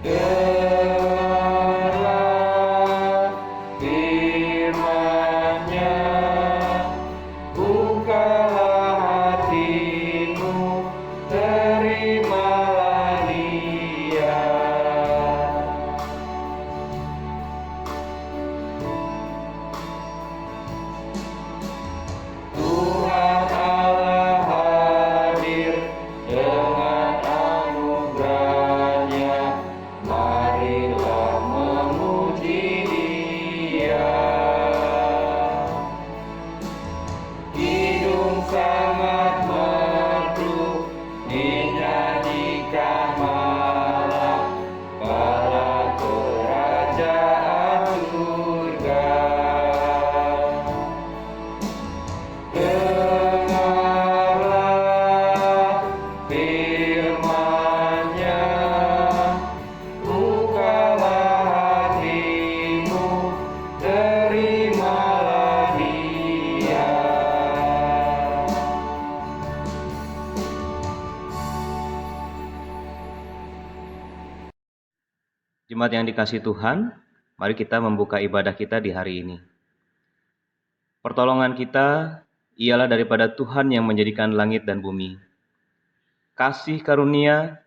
Dengarlah firman-Nya, bukalah hatimu, terimalah Dia. Tuhan Allah hadir dengan anugerah-Nya, marilah memuji Dia. Hidung sangat merdu dinyanyikan malam bala kerajaan surga. Dengarlah firman-Nya, bukalah hatimu, terimalah Dia. Jemaat yang dikasihi Tuhan, mari kita membuka ibadah kita di hari ini. Pertolongan kita ialah daripada Tuhan yang menjadikan langit dan bumi. Kasih karunia,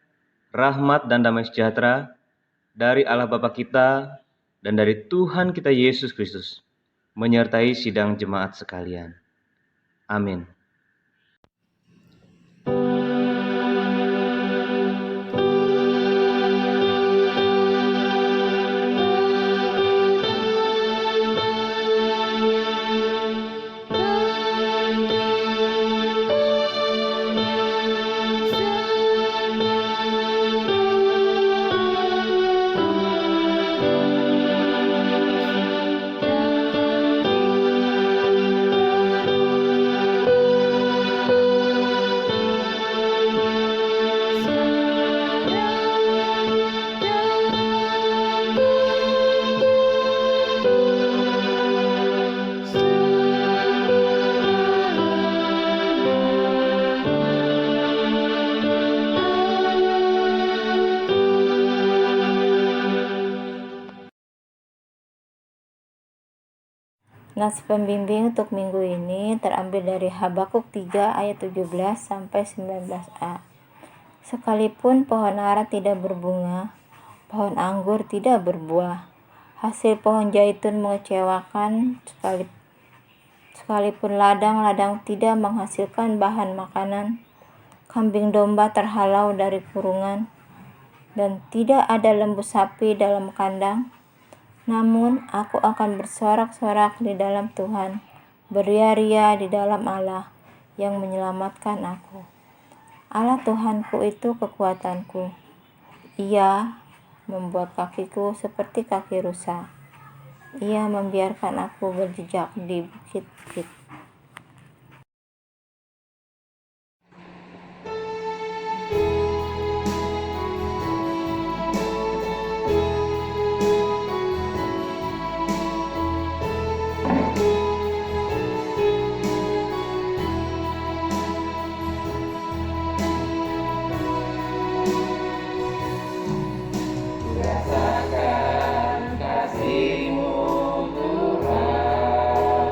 rahmat dan damai sejahtera dari Allah Bapa kita dan dari Tuhan kita Yesus Kristus menyertai sidang jemaat sekalian. Amin. Nas pembimbing untuk minggu ini terambil dari Habakuk 3 ayat 17 sampai 19a. Sekalipun pohon ara tidak berbunga, pohon anggur tidak berbuah, hasil pohon zaitun mengecewakan, sekalipun ladang-ladang tidak menghasilkan bahan makanan, kambing domba terhalau dari kurungan, dan tidak ada lembu sapi dalam kandang. Namun aku akan bersorak-sorak di dalam Tuhan, beria-ria di dalam Allah yang menyelamatkan aku. Allah Tuhanku itu kekuatanku. Ia membuat kakiku seperti kaki rusa. Ia membiarkan aku berjejak di bukit-bukit. Rasakan kasih-Mu Tuhan,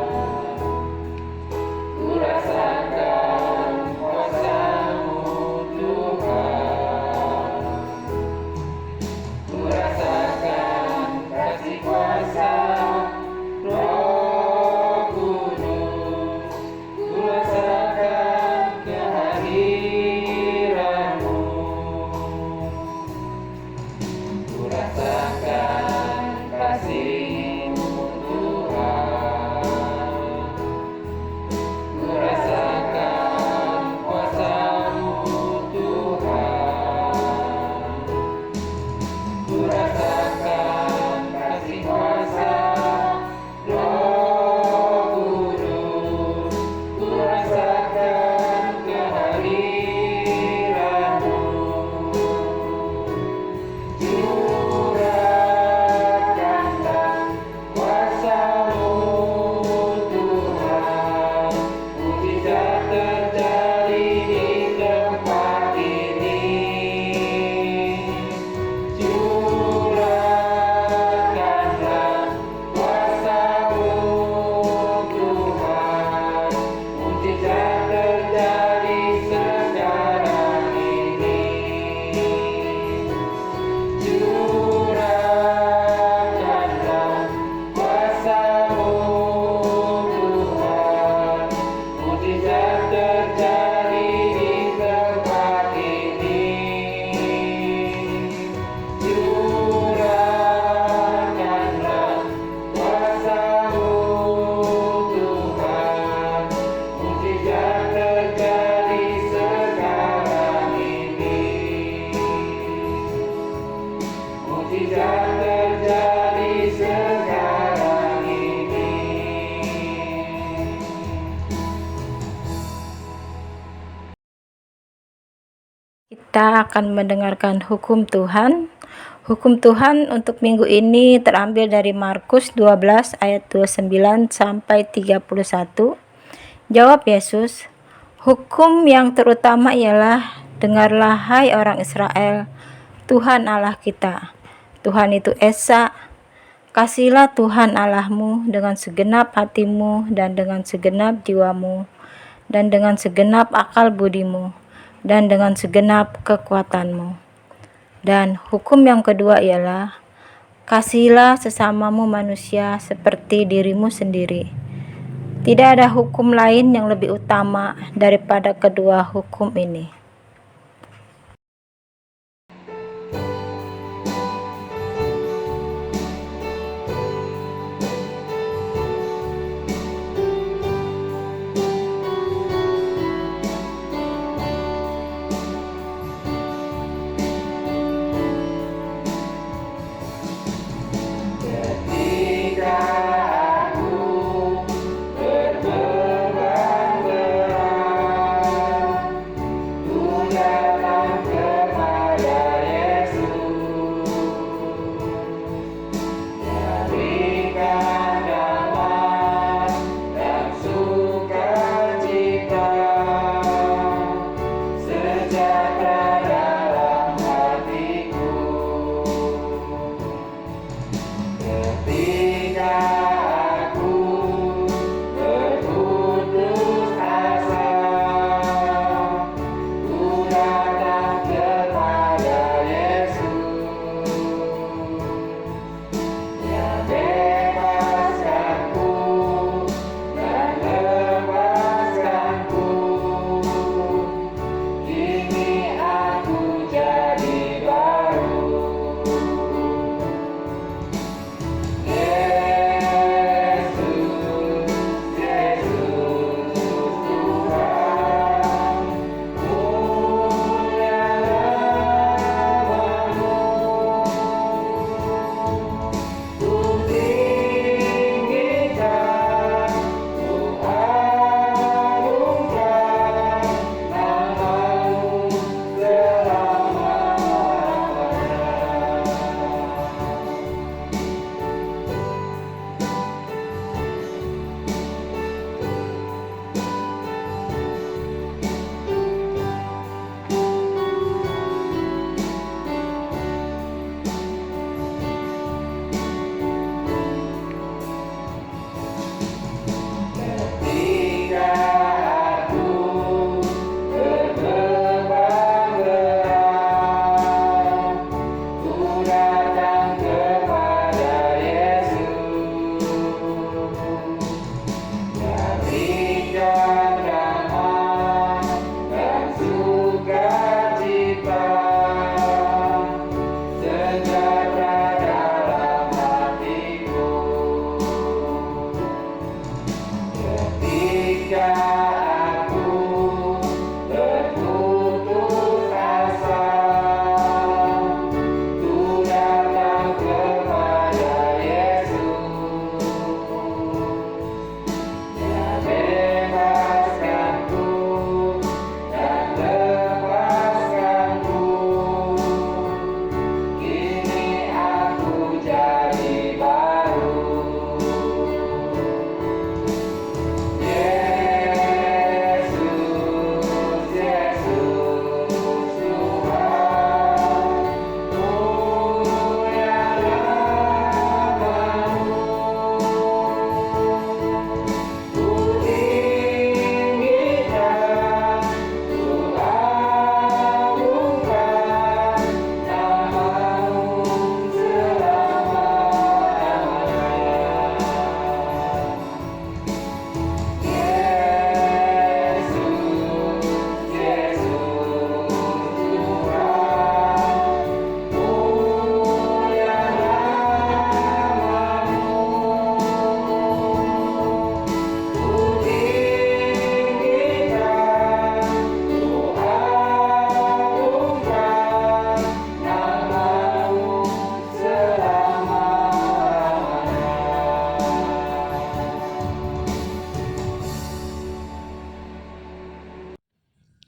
tidak terjadi sekarang ini. Kita akan mendengarkan hukum Tuhan. Hukum Tuhan untuk minggu ini terambil dari Markus 12 ayat 29 sampai 31. Jawab Yesus, "Hukum yang terutama ialah, dengarlah hai orang Israel, Tuhan Allah kita, Tuhan itu Esa. Kasihilah Tuhan Allahmu dengan segenap hatimu dan dengan segenap jiwamu dan dengan segenap akal budimu dan dengan segenap kekuatanmu." Dan hukum yang kedua ialah, kasihilah sesamamu manusia seperti dirimu sendiri. Tidak ada hukum lain yang lebih utama daripada kedua hukum ini. Ketika aku berbeban berat,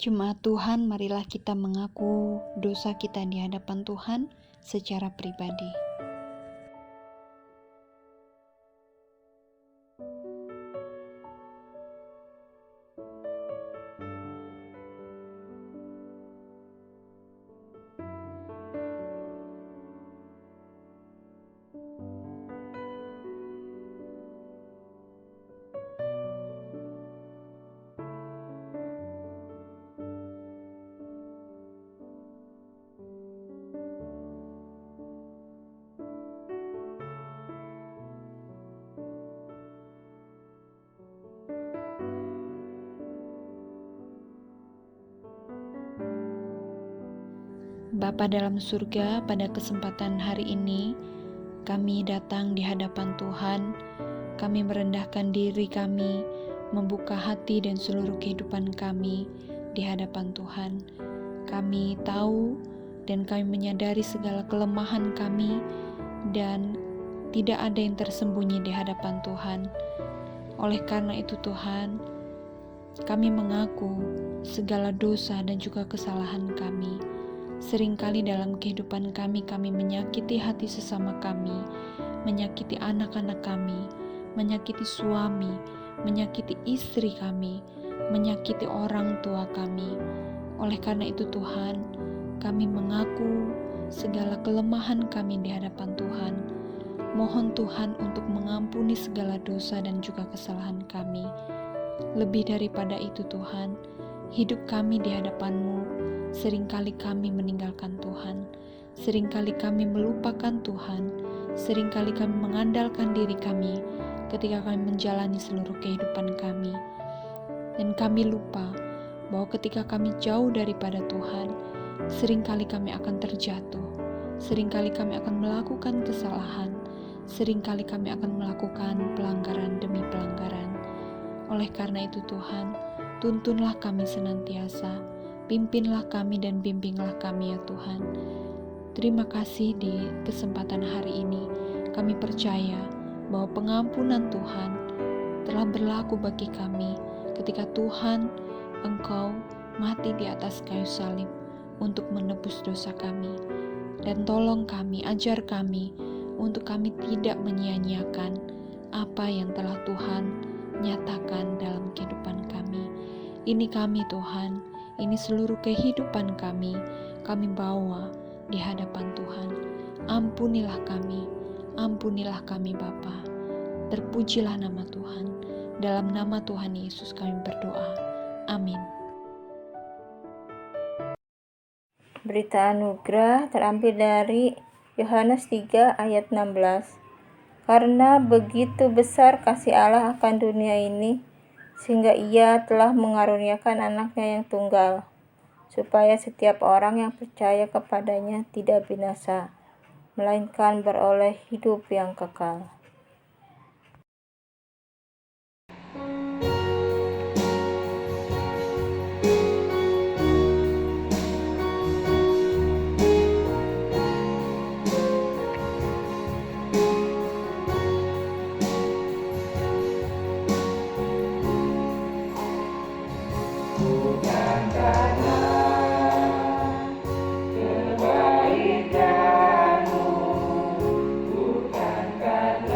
Jemaat Tuhan, marilah kita mengaku dosa kita di hadapan Tuhan secara pribadi. Bapa dalam surga, pada kesempatan hari ini, kami datang di hadapan Tuhan. Kami merendahkan diri kami, membuka hati dan seluruh kehidupan kami di hadapan Tuhan. Kami tahu dan kami menyadari segala kelemahan kami dan tidak ada yang tersembunyi di hadapan Tuhan. Oleh karena itu Tuhan, kami mengaku segala dosa dan juga kesalahan kami. Seringkali dalam kehidupan kami menyakiti hati sesama kami, menyakiti anak-anak kami, menyakiti suami, menyakiti istri kami, menyakiti orang tua kami. Oleh karena itu Tuhan, kami mengaku segala kelemahan kami di hadapan Tuhan. Mohon Tuhan untuk mengampuni segala dosa dan juga kesalahan kami. Lebih daripada itu Tuhan, hidup kami di hadapan-Mu, seringkali kami meninggalkan Tuhan, seringkali kami melupakan Tuhan, seringkali kami mengandalkan diri kami ketika kami menjalani seluruh kehidupan kami. Dan kami lupa bahwa ketika kami jauh daripada Tuhan, seringkali kami akan terjatuh, seringkali kami akan melakukan kesalahan, seringkali kami akan melakukan pelanggaran demi pelanggaran. Oleh karena itu Tuhan, tuntunlah kami senantiasa, pimpinlah kami dan bimbinglah kami ya Tuhan. Terima kasih di kesempatan hari ini, kami percaya bahwa pengampunan Tuhan telah berlaku bagi kami ketika Tuhan, Engkau mati di atas kayu salib untuk menebus dosa kami. Dan tolong kami, ajar kami untuk kami tidak menyia-nyiakan apa yang telah Tuhan nyatakan dalam kehidupan kami. Ini kami Tuhan, ini seluruh kehidupan kami bawa di hadapan Tuhan. Ampunilah kami Bapa. Terpujilah nama Tuhan. Dalam nama Tuhan Yesus kami berdoa. Amin. Berita anugerah terambil dari Yohanes 3 ayat 16. Karena begitu besar kasih Allah akan dunia ini, sehingga Ia telah mengaruniakan anaknya yang tunggal, supaya setiap orang yang percaya kepadanya tidak binasa, melainkan beroleh hidup yang kekal. Bukan karena kebaikanmu, bukan karena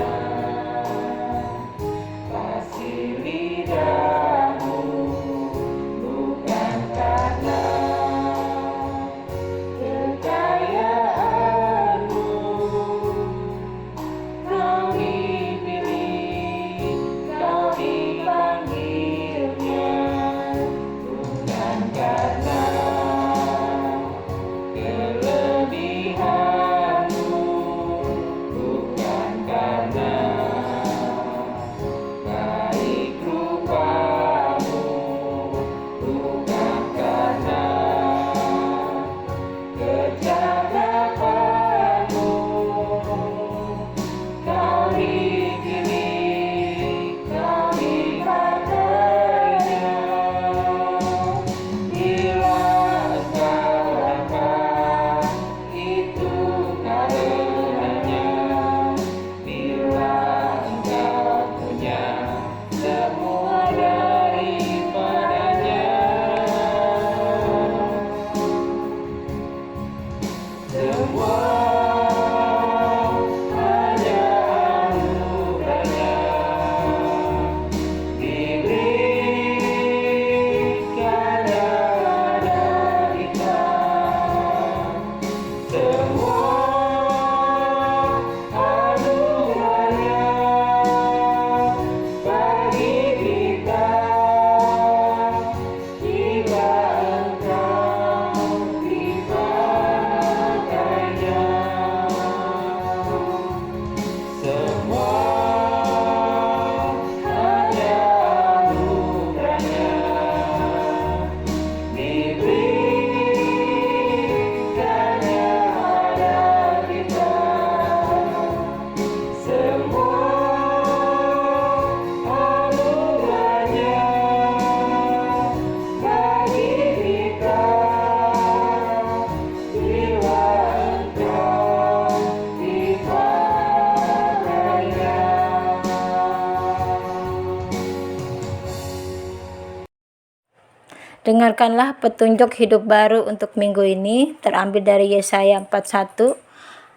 Dengarkanlah petunjuk hidup baru untuk minggu ini, terambil dari Yesaya 41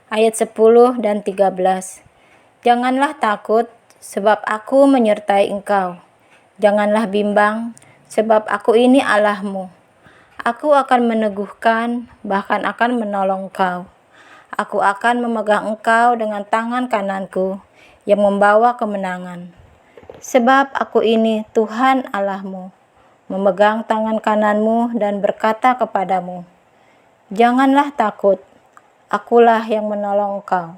ayat 10 dan 13. Janganlah takut, sebab aku menyertai engkau. Janganlah bimbang, sebab aku ini Allahmu. Aku akan meneguhkan, bahkan akan menolong engkau. Aku akan memegang engkau dengan tangan kananku yang membawa kemenangan. Sebab aku ini Tuhan Allahmu, memegang tangan kananmu dan berkata kepadamu, janganlah takut, akulah yang menolong engkau.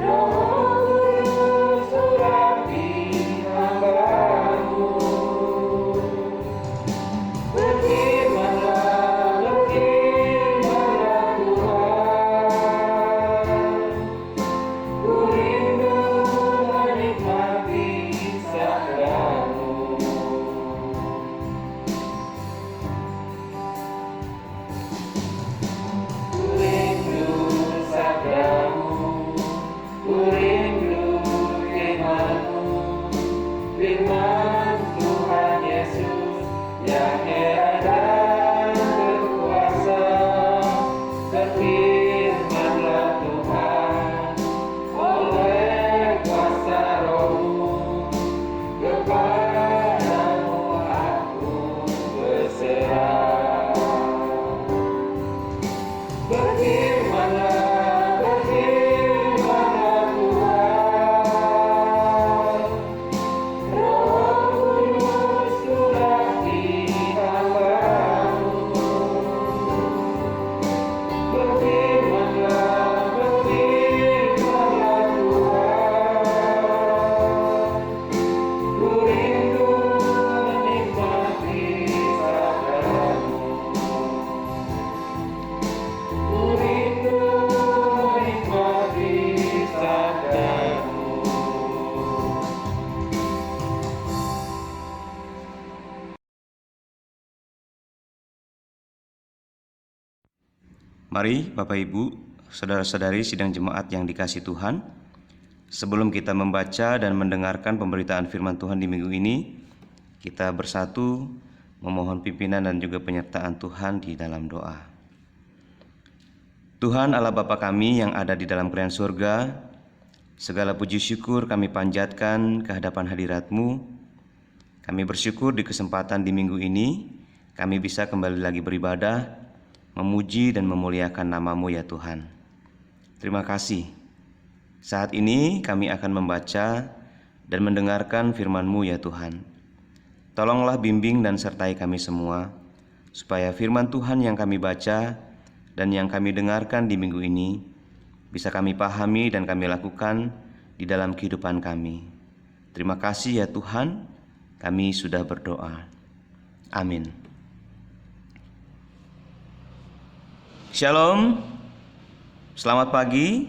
Roh Mari Bapak Ibu, saudara-saudari sidang jemaat yang dikasihi Tuhan, sebelum kita membaca dan mendengarkan pemberitaan firman Tuhan di minggu ini, kita bersatu memohon pimpinan dan juga penyertaan Tuhan di dalam doa. Tuhan Allah Bapa kami yang ada di dalam kerajaan surga, segala puji syukur kami panjatkan ke hadapan hadirat-Mu. Kami bersyukur di kesempatan di minggu ini, kami bisa kembali lagi beribadah, memuji dan memuliakan nama-Mu ya Tuhan. Terima kasih. Saat ini kami akan membaca dan mendengarkan firman-Mu ya Tuhan. Tolonglah bimbing dan sertai kami semua, supaya firman Tuhan yang kami baca dan yang kami dengarkan di minggu ini bisa kami pahami dan kami lakukan di dalam kehidupan kami. Terima kasih ya Tuhan, kami sudah berdoa. Amin. Shalom, selamat pagi,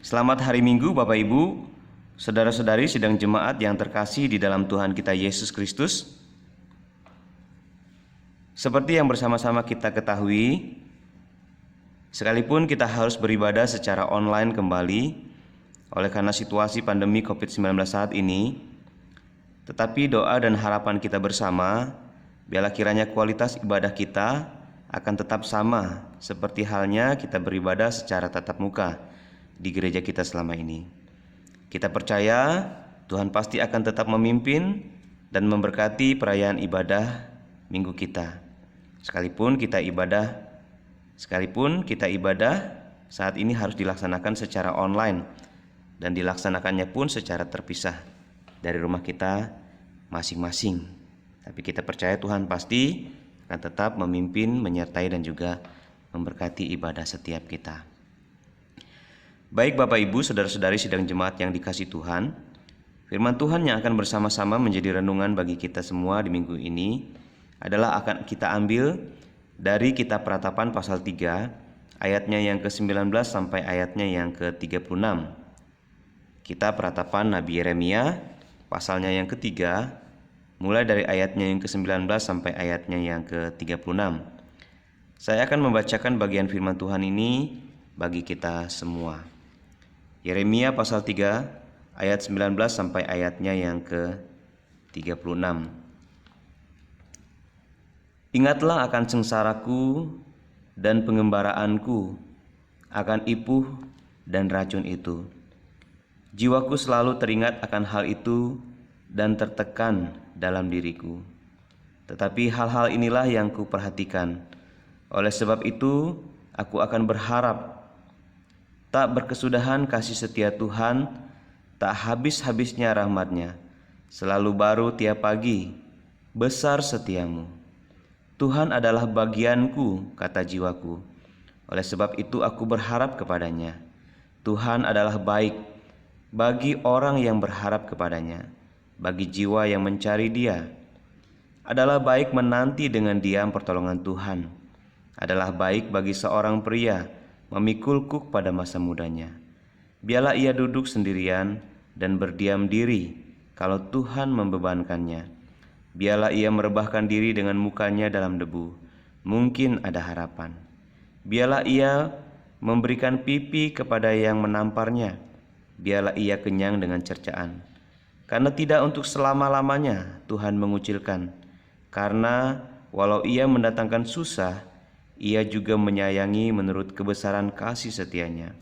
selamat hari Minggu Bapak Ibu, saudara-saudari sidang jemaat yang terkasih di dalam Tuhan kita Yesus Kristus. Seperti yang bersama-sama kita ketahui, sekalipun kita harus beribadah secara online kembali oleh karena situasi pandemi COVID-19 saat ini, tetapi doa dan harapan kita bersama, biarlah kiranya kualitas ibadah kita akan tetap sama seperti halnya kita beribadah secara tatap muka di gereja kita selama ini. Kita percaya Tuhan pasti akan tetap memimpin dan memberkati perayaan ibadah minggu kita. Sekalipun kita ibadah saat ini harus dilaksanakan secara online dan dilaksanakannya pun secara terpisah dari rumah kita masing-masing. Tapi kita percaya Tuhan pasti akan tetap memimpin, menyertai dan juga memberkati ibadah setiap kita. Baik Bapak Ibu, saudara-saudari sidang jemaat yang dikasihi Tuhan, firman Tuhan yang akan bersama-sama menjadi renungan bagi kita semua di minggu ini adalah akan kita ambil dari kitab Peratapan pasal 3 ayatnya yang ke-19 sampai ayatnya yang ke-36. Kitab Peratapan Nabi Yeremia pasalnya yang ketiga, mulai dari ayatnya yang ke-19 sampai ayatnya yang ke-36. Saya akan membacakan bagian firman Tuhan ini bagi kita semua. Yeremia pasal 3 ayat 19 sampai ayatnya yang ke-36. Ingatlah akan sengsaraku dan pengembaraanku, akan ipuh dan racun itu. Jiwaku selalu teringat akan hal itu dan tertekan dalam diriku. Tetapi hal-hal inilah yang kuperhatikan. Oleh sebab itu, aku akan berharap. Tak berkesudahan kasih setia Tuhan, tak habis-habisnya rahmat-Nya. Selalu baru tiap pagi, besar setiamu. Tuhan adalah bagianku, kata jiwaku. Oleh sebab itu aku berharap kepadanya. Tuhan adalah baik bagi orang yang berharap kepadanya. Bagi jiwa yang mencari Dia, adalah baik menanti dengan diam pertolongan Tuhan. Adalah baik bagi seorang pria memikul kuk pada masa mudanya. Biarlah ia duduk sendirian dan berdiam diri kalau Tuhan membebankannya. Biarlah ia merebahkan diri dengan mukanya dalam debu, mungkin ada harapan. Biarlah ia memberikan pipi kepada yang menamparnya. Biarlah ia kenyang dengan cercaan. Karena tidak untuk selama-lamanya Tuhan mengucilkan. Karena walau ia mendatangkan susah, ia juga menyayangi menurut kebesaran kasih setianya.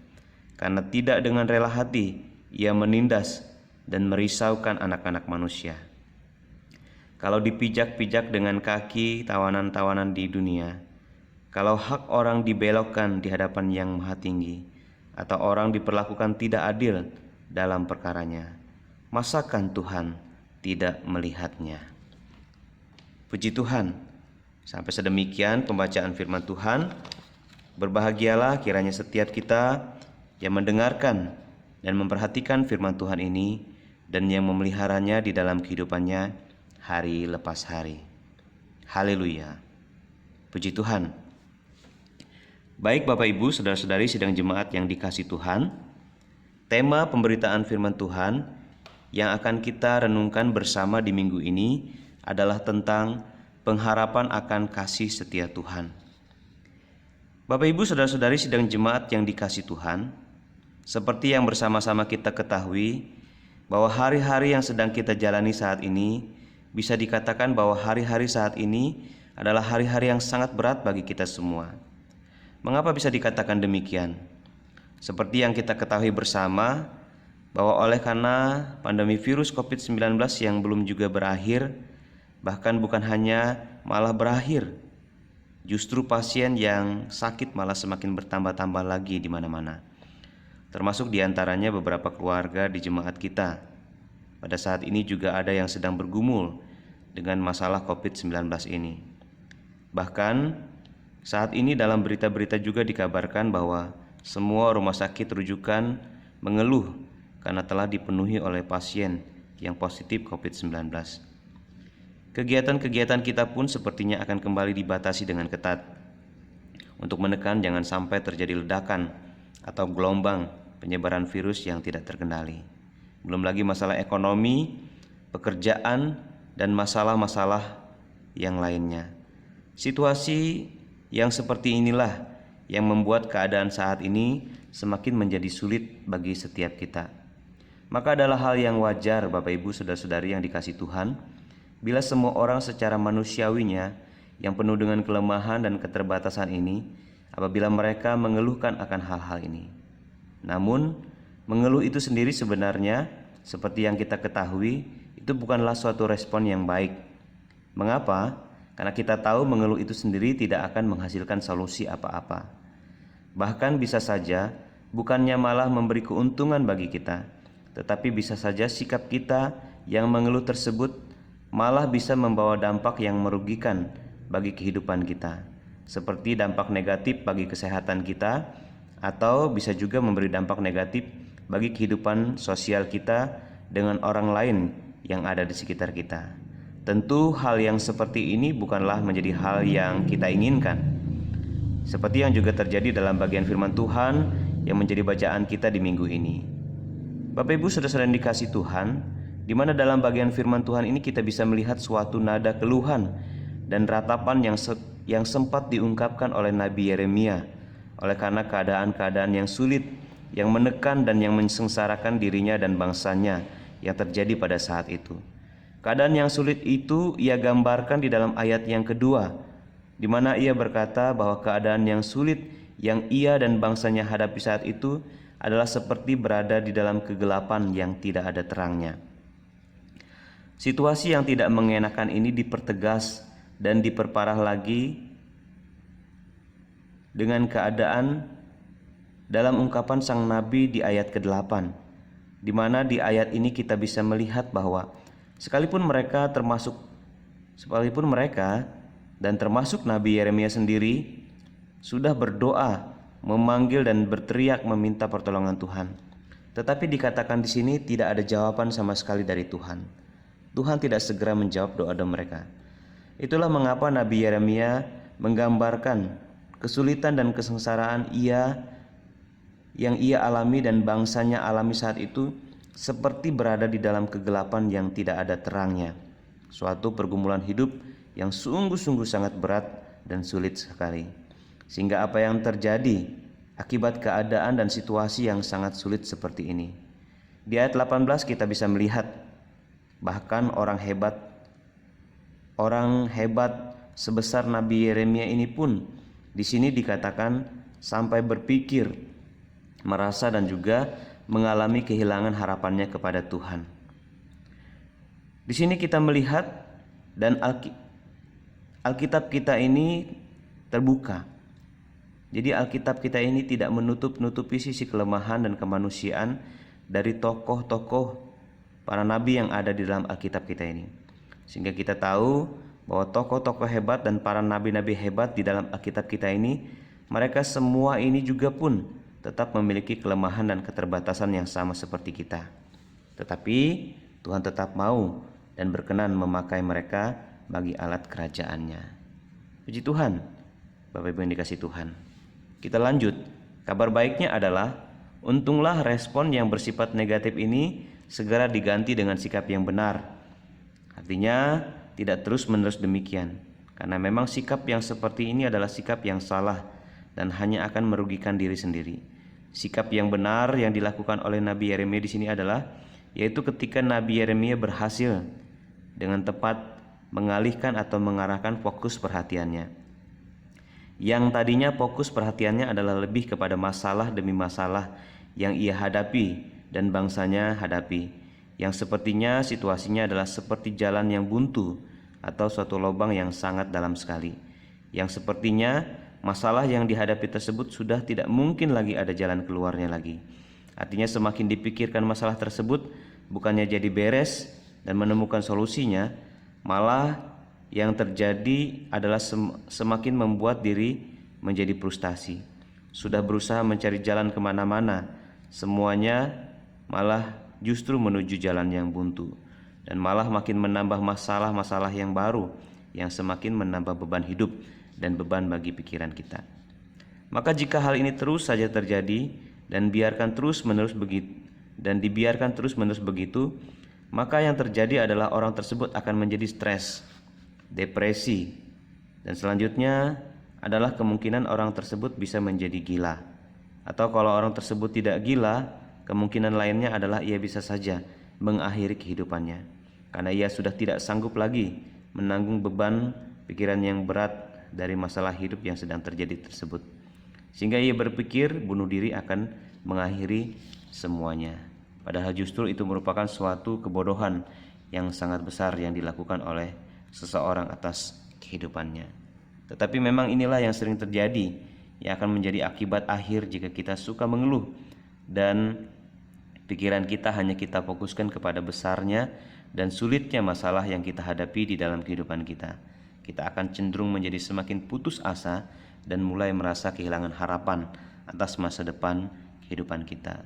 Karena tidak dengan rela hati ia menindas dan merisaukan anak-anak manusia. Kalau dipijak-pijak dengan kaki tawanan-tawanan di dunia, kalau hak orang dibelokkan di hadapan Yang Maha Tinggi, atau orang diperlakukan tidak adil dalam perkaranya, masakan Tuhan tidak melihatnya? Puji Tuhan. Sampai sedemikian pembacaan firman Tuhan. Berbahagialah kiranya setiap kita yang mendengarkan dan memperhatikan firman Tuhan ini dan yang memeliharanya di dalam kehidupannya hari lepas hari. Haleluya. Puji Tuhan. Baik Bapak Ibu, saudara-saudari sidang jemaat yang dikasihi Tuhan, tema pemberitaan firman Tuhan yang akan kita renungkan bersama di minggu ini adalah tentang pengharapan akan kasih setia Tuhan. Bapak Ibu Saudara-saudari sidang jemaat yang dikasihi Tuhan, seperti yang bersama-sama kita ketahui bahwa hari-hari yang sedang kita jalani saat ini bisa dikatakan bahwa hari-hari saat ini adalah hari-hari yang sangat berat bagi kita semua. Mengapa bisa dikatakan demikian? Seperti yang kita ketahui bersama bahwa oleh karena pandemi virus COVID-19 yang belum juga berakhir, bahkan bukan hanya malah berakhir, justru pasien yang sakit malah semakin bertambah-tambah lagi di mana-mana. Termasuk diantaranya beberapa keluarga di jemaat kita. Pada saat ini juga ada yang sedang bergumul dengan masalah COVID-19 ini. Bahkan saat ini dalam berita-berita juga dikabarkan bahwa semua rumah sakit rujukan mengeluh karena telah dipenuhi oleh pasien yang positif COVID-19. Kegiatan-kegiatan kita pun sepertinya akan kembali dibatasi dengan ketat untuk menekan jangan sampai terjadi ledakan atau gelombang penyebaran virus yang tidak terkendali. Belum lagi masalah ekonomi, pekerjaan, dan masalah-masalah yang lainnya. Situasi yang seperti inilah yang membuat keadaan saat ini semakin menjadi sulit bagi setiap kita. Maka adalah hal yang wajar Bapak Ibu Saudara-saudari yang dikasihi Tuhan, bila semua orang secara manusiawinya yang penuh dengan kelemahan dan keterbatasan ini, apabila mereka mengeluhkan akan hal-hal ini. Namun, mengeluh itu sendiri sebenarnya seperti yang kita ketahui, itu bukanlah suatu respon yang baik. Mengapa? Karena kita tahu mengeluh itu sendiri tidak akan menghasilkan solusi apa-apa. Bahkan bisa saja bukannya malah memberi keuntungan bagi kita, tetapi bisa saja sikap kita yang mengeluh tersebut malah bisa membawa dampak yang merugikan bagi kehidupan kita, seperti dampak negatif bagi kesehatan kita, atau bisa juga memberi dampak negatif bagi kehidupan sosial kita dengan orang lain yang ada di sekitar kita. Tentu hal yang seperti ini bukanlah menjadi hal yang kita inginkan, seperti yang juga terjadi dalam bagian firman Tuhan yang menjadi bacaan kita di minggu ini. Bapak Ibu Saudara-saudara yang dikasihi Tuhan, di mana dalam bagian firman Tuhan ini kita bisa melihat suatu nada keluhan dan ratapan yang sempat diungkapkan oleh Nabi Yeremia oleh karena keadaan-keadaan yang sulit, yang menekan dan yang mensengsarakan dirinya dan bangsanya yang terjadi pada saat itu. Keadaan yang sulit itu ia gambarkan di dalam ayat yang kedua, di mana ia berkata bahwa keadaan yang sulit yang ia dan bangsanya hadapi saat itu adalah seperti berada di dalam kegelapan yang tidak ada terangnya. Situasi yang tidak mengenakan ini dipertegas dan diperparah lagi dengan keadaan dalam ungkapan sang nabi di ayat ke-8, di mana di ayat ini kita bisa melihat bahwa sekalipun mereka dan termasuk Nabi Yeremia sendiri sudah berdoa, memanggil dan berteriak meminta pertolongan Tuhan, tetapi dikatakan di sini tidak ada jawaban sama sekali dari Tuhan. Tuhan tidak segera menjawab doa-doa mereka. Itulah mengapa Nabi Yeremia menggambarkan kesulitan dan kesengsaraan yang ia alami dan bangsanya alami saat itu seperti berada di dalam kegelapan yang tidak ada terangnya. Suatu pergumulan hidup yang sungguh-sungguh sangat berat dan sulit sekali. Sehingga apa yang terjadi akibat keadaan dan situasi yang sangat sulit seperti ini. Di ayat 18 kita bisa melihat bahkan orang hebat sebesar Nabi Yeremia ini pun di sini dikatakan sampai berpikir, merasa dan juga mengalami kehilangan harapannya kepada Tuhan. Di sini kita melihat dan Alkitab kita ini terbuka. Jadi Alkitab kita ini tidak menutup-nutupi sisi kelemahan dan kemanusiaan dari tokoh-tokoh para nabi yang ada di dalam Alkitab kita ini. Sehingga kita tahu bahwa tokoh-tokoh hebat dan para nabi-nabi hebat di dalam Alkitab kita ini, mereka semua ini juga pun tetap memiliki kelemahan dan keterbatasan yang sama seperti kita. Tetapi Tuhan tetap mau dan berkenan memakai mereka bagi alat kerajaannya. Puji Tuhan, Bapak Ibu yang dikasihi Tuhan. Kita lanjut. Kabar baiknya adalah untunglah respon yang bersifat negatif ini segera diganti dengan sikap yang benar. Artinya tidak terus-menerus demikian, karena memang sikap yang seperti ini adalah sikap yang salah dan hanya akan merugikan diri sendiri. Sikap yang benar yang dilakukan oleh Nabi Yeremia di sini adalah yaitu ketika Nabi Yeremia berhasil dengan tepat mengalihkan atau mengarahkan fokus perhatiannya. Yang tadinya fokus perhatiannya adalah lebih kepada masalah demi masalah yang ia hadapi dan bangsanya hadapi, yang sepertinya situasinya adalah seperti jalan yang buntu atau suatu lubang yang sangat dalam sekali, yang sepertinya masalah yang dihadapi tersebut sudah tidak mungkin lagi ada jalan keluarnya lagi. Artinya semakin dipikirkan masalah tersebut, bukannya jadi beres dan menemukan solusinya, malah yang terjadi adalah semakin membuat diri menjadi frustasi. Sudah berusaha mencari jalan kemana-mana, semuanya malah justru menuju jalan yang buntu, dan malah makin menambah masalah-masalah yang baru yang semakin menambah beban hidup dan beban bagi pikiran kita. Maka jika hal ini terus saja terjadi dan dibiarkan terus-menerus begitu, maka yang terjadi adalah orang tersebut akan menjadi stres, depresi, dan selanjutnya adalah kemungkinan orang tersebut bisa menjadi gila. Atau kalau orang tersebut tidak gila, kemungkinan lainnya adalah ia bisa saja mengakhiri kehidupannya karena ia sudah tidak sanggup lagi menanggung beban pikiran yang berat dari masalah hidup yang sedang terjadi tersebut, sehingga ia berpikir bunuh diri akan mengakhiri semuanya. Padahal justru itu merupakan suatu kebodohan yang sangat besar yang dilakukan oleh seseorang atas kehidupannya. Tetapi memang inilah yang sering terjadi, yang akan menjadi akibat akhir jika kita suka mengeluh dan pikiran kita hanya kita fokuskan kepada besarnya dan sulitnya masalah yang kita hadapi di dalam kehidupan kita. Kita akan cenderung menjadi semakin putus asa dan mulai merasa kehilangan harapan atas masa depan kehidupan kita.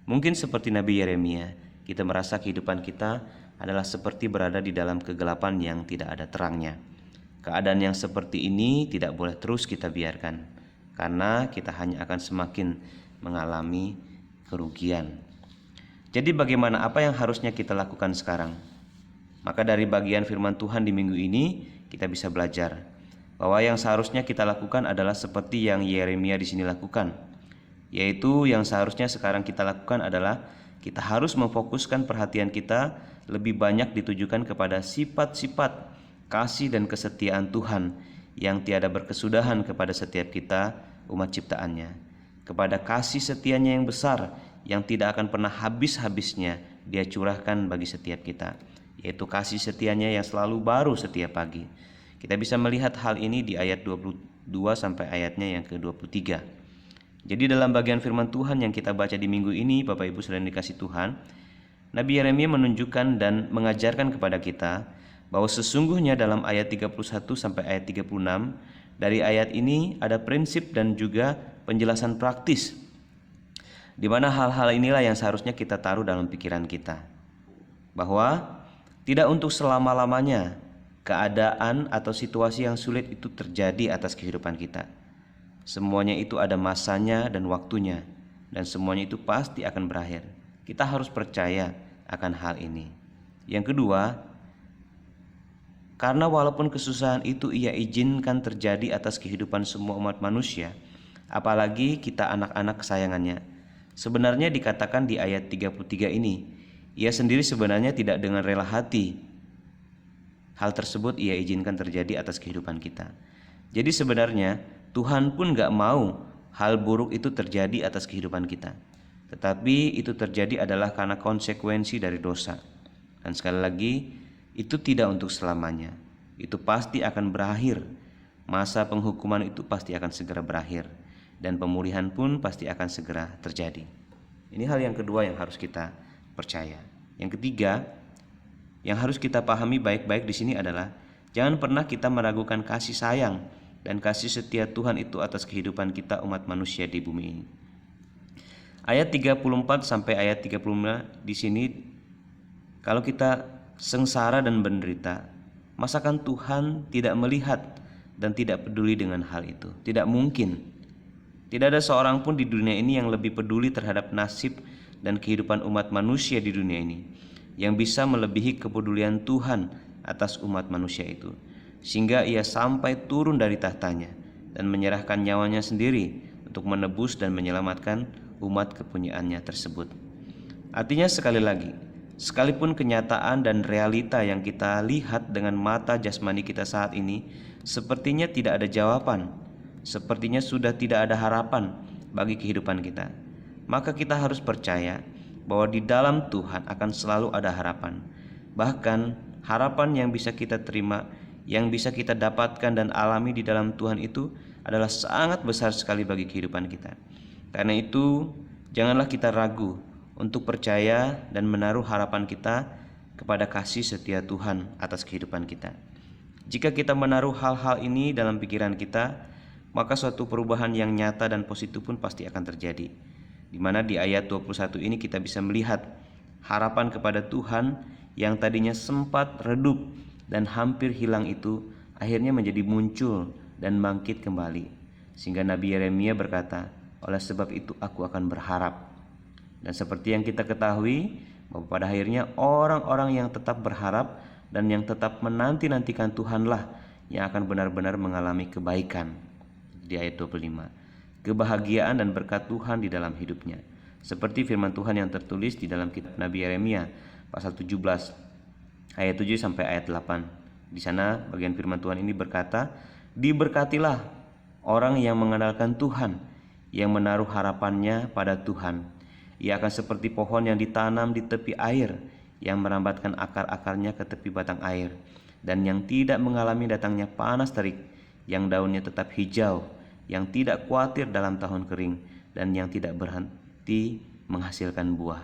Mungkin seperti Nabi Yeremia, kita merasa kehidupan kita adalah seperti berada di dalam kegelapan yang tidak ada terangnya. Keadaan yang seperti ini tidak boleh terus kita biarkan, karena kita hanya akan semakin mengalami kerugian. Jadi bagaimana, apa yang harusnya kita lakukan sekarang? Maka dari bagian firman Tuhan di minggu ini kita bisa belajar bahwa yang seharusnya kita lakukan adalah seperti yang Yeremia di sini lakukan, yaitu yang seharusnya sekarang kita lakukan adalah kita harus memfokuskan perhatian kita lebih banyak ditujukan kepada sifat-sifat kasih dan kesetiaan Tuhan yang tiada berkesudahan kepada setiap kita umat ciptaannya, kepada kasih setianya yang besar yang tidak akan pernah habis-habisnya Dia curahkan bagi setiap kita, yaitu kasih setianya yang selalu baru setiap pagi. Kita bisa melihat hal ini di ayat 22 sampai ayatnya yang ke-23. Jadi dalam bagian firman Tuhan yang kita baca di minggu ini, Bapak Ibu saudara dikasih Tuhan, Nabi Yeremia menunjukkan dan mengajarkan kepada kita bahwa sesungguhnya dalam ayat 31 sampai ayat 36, dari ayat ini ada prinsip dan juga penjelasan praktis, di mana hal-hal inilah yang seharusnya kita taruh dalam pikiran kita, bahwa tidak untuk selama-lamanya keadaan atau situasi yang sulit itu terjadi atas kehidupan kita. Semuanya itu ada masanya dan waktunya, dan semuanya itu pasti akan berakhir. Kita harus percaya akan hal ini. Yang kedua, karena walaupun kesusahan itu Ia izinkan terjadi atas kehidupan semua umat manusia, apalagi kita anak-anak kesayangannya. Sebenarnya dikatakan di ayat 33 ini, Ia sendiri sebenarnya tidak dengan rela hati hal tersebut Ia izinkan terjadi atas kehidupan kita. Jadi sebenarnya Tuhan pun gak mau hal buruk itu terjadi atas kehidupan kita, tetapi itu terjadi adalah karena konsekuensi dari dosa. Dan sekali lagi, itu tidak untuk selamanya. Itu pasti akan berakhir. Masa penghukuman itu pasti akan segera berakhir, dan pemulihan pun pasti akan segera terjadi. Ini hal yang kedua yang harus kita percaya. Yang ketiga, yang harus kita pahami baik-baik di sini adalah jangan pernah kita meragukan kasih sayang dan kasih setia Tuhan itu atas kehidupan kita umat manusia di bumi ini. Ayat 34 sampai ayat 35 di sini, kalau kita sengsara dan menderita, masakan Tuhan tidak melihat dan tidak peduli dengan hal itu? Tidak mungkin. Tidak ada seorang pun di dunia ini yang lebih peduli terhadap nasib dan kehidupan umat manusia di dunia ini, yang bisa melebihi kepedulian Tuhan atas umat manusia itu, sehingga Ia sampai turun dari tahtanya dan menyerahkan nyawanya sendiri untuk menebus dan menyelamatkan umat kepunyaannya tersebut. Artinya sekali lagi, sekalipun kenyataan dan realita yang kita lihat dengan mata jasmani kita saat ini sepertinya tidak ada jawaban, sepertinya sudah tidak ada harapan bagi kehidupan kita, maka kita harus percaya bahwa di dalam Tuhan akan selalu ada harapan. Bahkan harapan yang bisa kita terima, yang bisa kita dapatkan dan alami di dalam Tuhan itu adalah sangat besar sekali bagi kehidupan kita. Karena itu, janganlah kita ragu untuk percaya dan menaruh harapan kita kepada kasih setia Tuhan atas kehidupan kita. Jika kita menaruh hal-hal ini dalam pikiran kita, maka suatu perubahan yang nyata dan positif pun pasti akan terjadi. Di mana di ayat 21 ini kita bisa melihat harapan kepada Tuhan yang tadinya sempat redup dan hampir hilang itu akhirnya menjadi muncul dan bangkit kembali. Sehingga Nabi Yeremia berkata, oleh sebab itu aku akan berharap. Dan seperti yang kita ketahui, bahwa pada akhirnya orang-orang yang tetap berharap dan yang tetap menanti-nantikan Tuhanlah yang akan benar-benar mengalami kebaikan. Di ayat 25, kebahagiaan dan berkat Tuhan di dalam hidupnya. Seperti firman Tuhan yang tertulis di dalam kitab Nabi Yeremia pasal 17 ayat 7 sampai ayat 8. Di sana bagian firman Tuhan ini berkata, diberkatilah orang yang mengandalkan Tuhan, yang menaruh harapannya pada Tuhan. Ia akan seperti pohon yang ditanam di tepi air, yang merambatkan akar-akarnya ke tepi batang air, dan yang tidak mengalami datangnya panas terik, yang daunnya tetap hijau, yang tidak khawatir dalam tahun kering, dan yang tidak berhenti menghasilkan buah.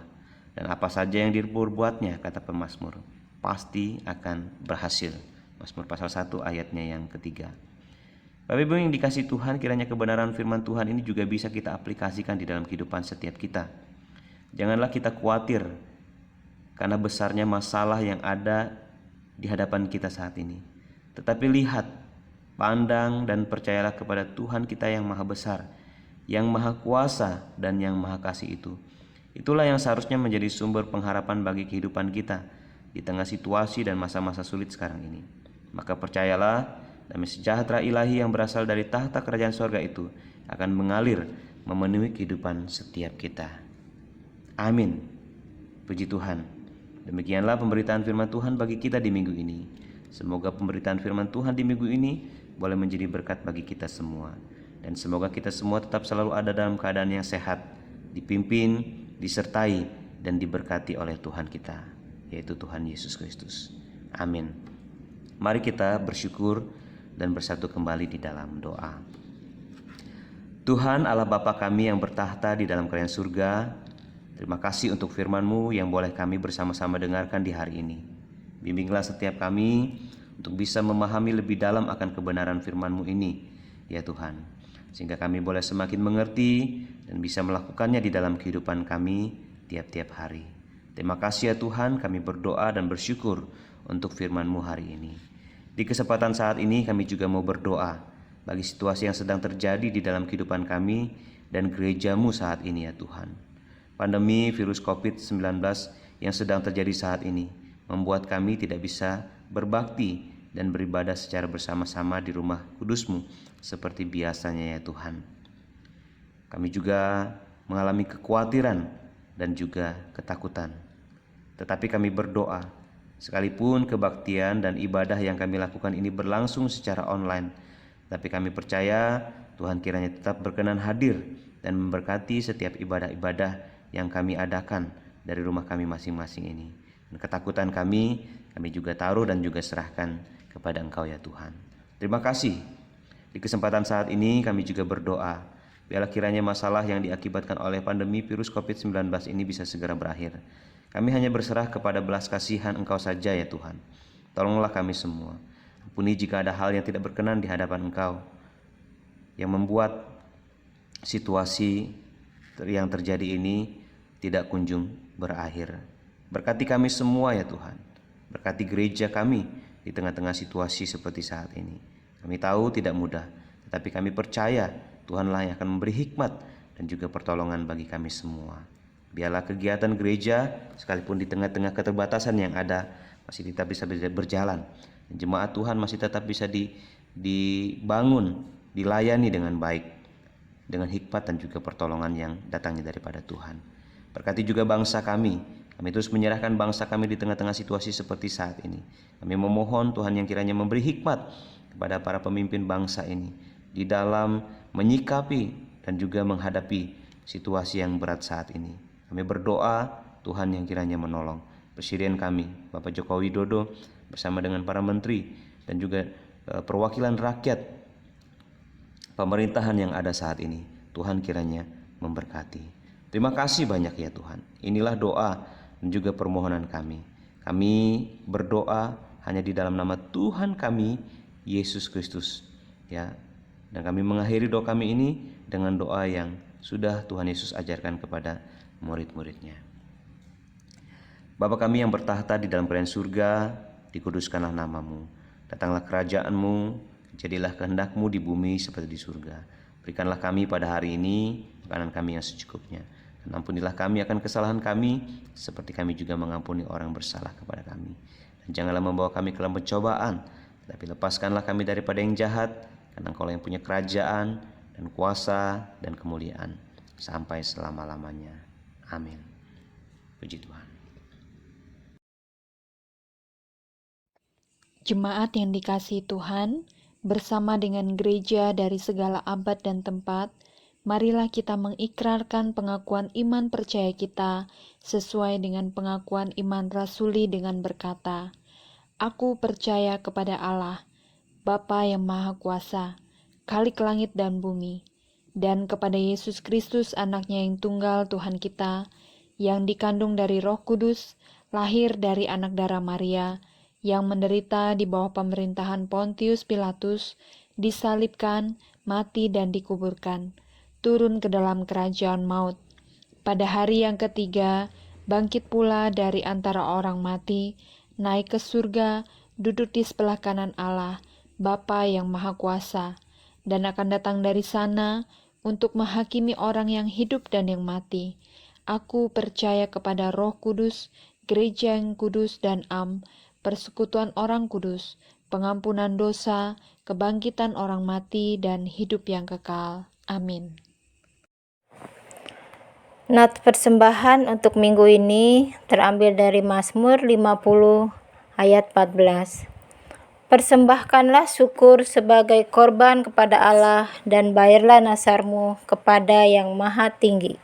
Dan apa saja yang diperbuatnya, kata pemazmur, pasti akan berhasil. Mazmur pasal 1 ayatnya yang ketiga. Bapak Ibu yang dikasihi Tuhan, kiranya kebenaran firman Tuhan ini juga bisa kita aplikasikan di dalam kehidupan setiap kita. Janganlah kita khawatir karena besarnya masalah yang ada di hadapan kita saat ini. Tetapi lihat, pandang dan percayalah kepada Tuhan kita yang maha besar, yang maha kuasa dan yang maha kasih itu. Itulah yang seharusnya menjadi sumber pengharapan bagi kehidupan kita di tengah situasi dan masa-masa sulit sekarang ini. Maka percayalah, damai sejahtera ilahi yang berasal dari tahta kerajaan sorga itu akan mengalir memenuhi kehidupan setiap kita. Amin. Puji Tuhan. Demikianlah pemberitaan firman Tuhan bagi kita di minggu ini. Semoga pemberitaan firman Tuhan di minggu ini boleh menjadi berkat bagi kita semua. Dan semoga kita semua tetap selalu ada dalam keadaan yang sehat, dipimpin, disertai, dan diberkati oleh Tuhan kita, yaitu Tuhan Yesus Kristus. Amin. Mari kita bersyukur dan bersatu kembali di dalam doa. Tuhan Allah Bapa kami yang bertahta di dalam kerajaan surga, terima kasih untuk firman-Mu yang boleh kami bersama-sama dengarkan di hari ini. Bimbinglah setiap kami untuk bisa memahami lebih dalam akan kebenaran firman-Mu ini, ya Tuhan, sehingga kami boleh semakin mengerti dan bisa melakukannya di dalam kehidupan kami tiap-tiap hari. Terima kasih ya Tuhan, kami berdoa dan bersyukur untuk firman-Mu hari ini. Di kesempatan saat ini kami juga mau berdoa bagi situasi yang sedang terjadi di dalam kehidupan kami dan gereja-Mu saat ini ya Tuhan. Pandemi virus COVID-19 yang sedang terjadi saat ini membuat kami tidak bisa berbakti dan beribadah secara bersama-sama di rumah kudus-Mu seperti biasanya ya Tuhan. Kami juga mengalami kekhawatiran dan juga ketakutan. Tetapi kami berdoa, sekalipun kebaktian dan ibadah yang kami lakukan ini berlangsung secara online, tapi kami percaya Tuhan kiranya tetap berkenan hadir dan memberkati setiap ibadah-ibadah yang kami adakan dari rumah kami masing-masing ini. Dan ketakutan kami juga taruh dan juga serahkan kepada Engkau ya Tuhan. Terima kasih. Di kesempatan saat ini kami juga berdoa, biarlah kiranya masalah yang diakibatkan oleh pandemi virus COVID-19 ini bisa segera berakhir. Kami hanya berserah kepada belas kasihan Engkau saja ya Tuhan. Tolonglah kami semua. Ampuni jika ada hal yang tidak berkenan di hadapan Engkau, yang membuat situasi yang terjadi ini tidak kunjung berakhir. Berkati kami semua ya Tuhan. Berkati gereja kami di tengah-tengah situasi seperti saat ini. Kami tahu tidak mudah, tetapi kami percaya Tuhanlah yang akan memberi hikmat dan juga pertolongan bagi kami semua. Biarlah kegiatan gereja sekalipun di tengah-tengah keterbatasan yang ada masih tetap bisa berjalan. Dan jemaat Tuhan masih tetap bisa dibangun dilayani dengan baik, dengan hikmat dan juga pertolongan yang datangnya daripada Tuhan. Berkati juga bangsa kami. Kami terus menyerahkan bangsa kami di tengah-tengah situasi seperti saat ini. Kami memohon Tuhan yang kiranya memberi hikmat kepada para pemimpin bangsa ini di dalam menyikapi dan juga menghadapi situasi yang berat saat ini. Kami berdoa Tuhan yang kiranya menolong Presiden kami, Bapak Joko Widodo, bersama dengan para menteri dan juga perwakilan rakyat pemerintahan yang ada saat ini. Tuhan kiranya memberkati. Terima kasih banyak ya Tuhan. Inilah doa dan juga permohonan kami. Kami berdoa hanya di dalam nama Tuhan kami, Yesus Kristus. Ya. Dan kami mengakhiri doa kami ini dengan doa yang sudah Tuhan Yesus ajarkan kepada murid-muridnya. Bapa kami yang bertahta di dalam kerajaan surga, dikuduskanlah namamu. Datanglah kerajaanmu, jadilah kehendak-Mu di bumi seperti di surga. Berikanlah kami pada hari ini makanan kami yang secukupnya. Dan ampunilah kami akan kesalahan kami, seperti kami juga mengampuni orang bersalah kepada kami. Dan janganlah membawa kami ke dalam pencobaan, tapi lepaskanlah kami daripada yang jahat, karena Engkau yang punya kerajaan dan kuasa dan kemuliaan sampai selama-lamanya. Amin. Puji Tuhan. Jemaat yang dikasihi Tuhan, bersama dengan gereja dari segala abad dan tempat, marilah kita mengikrarkan pengakuan iman percaya kita sesuai dengan pengakuan iman rasuli dengan berkata, Aku percaya kepada Allah, Bapa yang Maha Kuasa, Khalik langit dan bumi, dan kepada Yesus Kristus anaknya yang tunggal Tuhan kita, yang dikandung dari Roh Kudus, lahir dari anak darah Maria, yang menderita di bawah pemerintahan Pontius Pilatus, disalibkan, mati dan dikuburkan, turun ke dalam kerajaan maut. Pada hari yang ketiga, bangkit pula dari antara orang mati, naik ke surga, duduk di sebelah kanan Allah, Bapa yang Maha Kuasa, dan akan datang dari sana untuk menghakimi orang yang hidup dan yang mati. Aku percaya kepada Roh Kudus, gereja yang kudus dan persekutuan orang kudus, pengampunan dosa, kebangkitan orang mati, dan hidup yang kekal. Amin. Nat persembahan untuk minggu ini terambil dari Mazmur 50 ayat 14. Persembahkanlah syukur sebagai korban kepada Allah dan bayarlah nasarmu kepada Yang Maha Tinggi.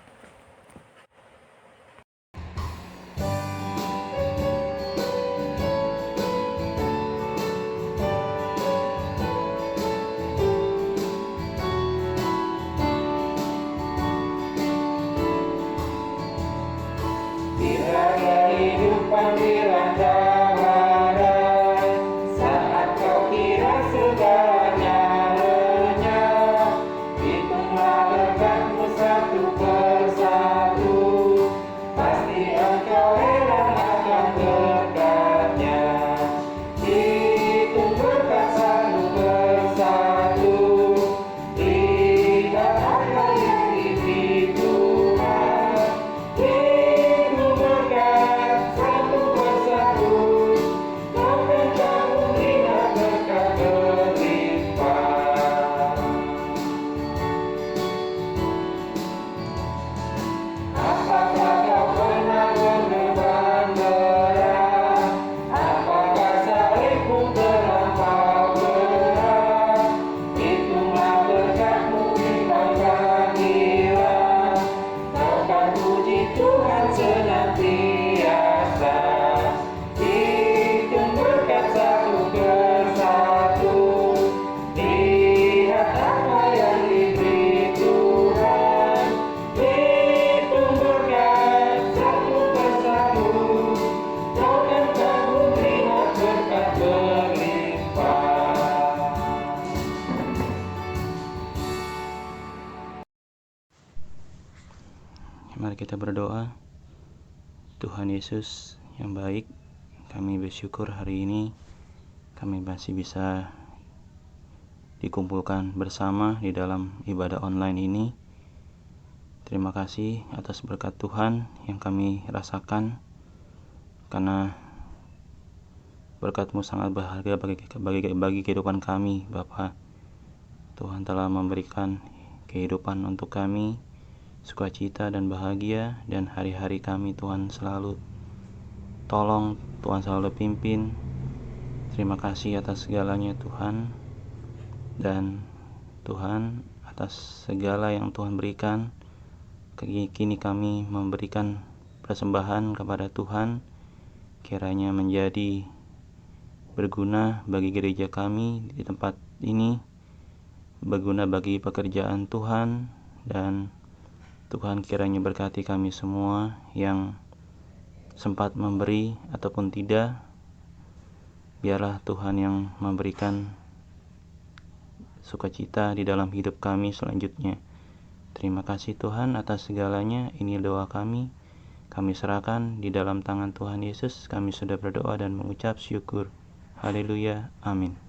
Bila kehidupan dilanda mara, saat kau kira segalanya lenyap, hitunglah berkatmu satu persatu, pasti engkau heran akan berkatnya. Hitung berkat satu persatu, lihat apa yang diberi Tuhan. Hitung berkat satu persatu, kau akan kamu lihat berkat berlimpah. Apakah kau pernah berbeban berat? Apakah salibmu terlampau berat? Hitunglah berkatmu bimbangkan hilang, kau kan puji Tuhan senantiasa. Hitung berkat satu persatu, lihat apa yang diberi Tuhan. Hitung berkat satu persatu, kau kan kamu lihat berkat berlimpah. Mari kita berdoa. Tuhan Yesus yang baik, kami bersyukur hari ini kami masih bisa dikumpulkan bersama di dalam ibadah online ini. Terima kasih atas berkat Tuhan yang kami rasakan, karena berkat-Mu sangat berharga bagi kehidupan kami, Bapa. Tuhan telah memberikan kehidupan untuk kami, sukacita dan bahagia, dan hari-hari kami Tuhan selalu tolong, Tuhan selalu pimpin. Terima kasih atas segalanya Tuhan, dan Tuhan atas segala yang Tuhan berikan. Kini kami memberikan persembahan kepada Tuhan, kiranya menjadi berguna bagi gereja kami di tempat ini, berguna bagi pekerjaan Tuhan, dan Tuhan kiranya berkati kami semua yang sempat memberi ataupun tidak. Biarlah Tuhan yang memberikan sukacita di dalam hidup kami selanjutnya. Terima kasih Tuhan atas segalanya. Ini doa kami. Kami serahkan di dalam tangan Tuhan Yesus. Kami sudah berdoa dan mengucap syukur. Haleluya. Amin.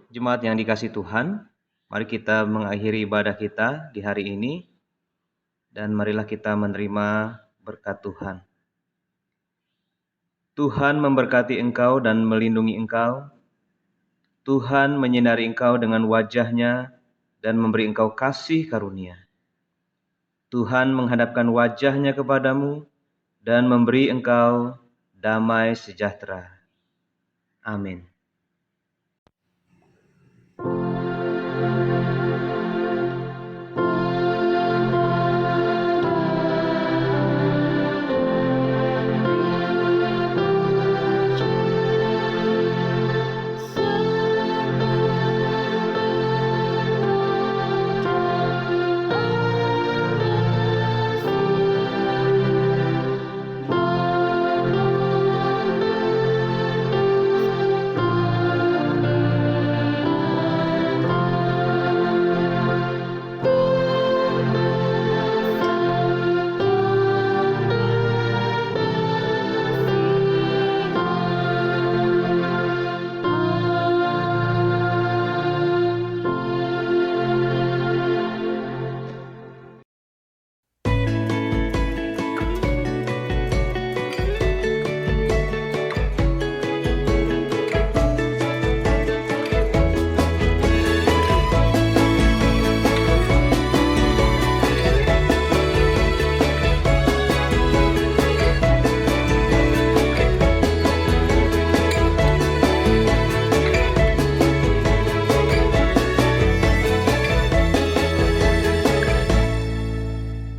Jemaat yang dikasihi Tuhan, mari kita mengakhiri ibadah kita di hari ini, dan marilah kita menerima berkat Tuhan. Tuhan memberkati engkau dan melindungi engkau. Tuhan menyinari engkau dengan wajah-Nya dan memberi engkau kasih karunia. Tuhan menghadapkan wajah-Nya kepadamu dan memberi engkau damai sejahtera. Amin.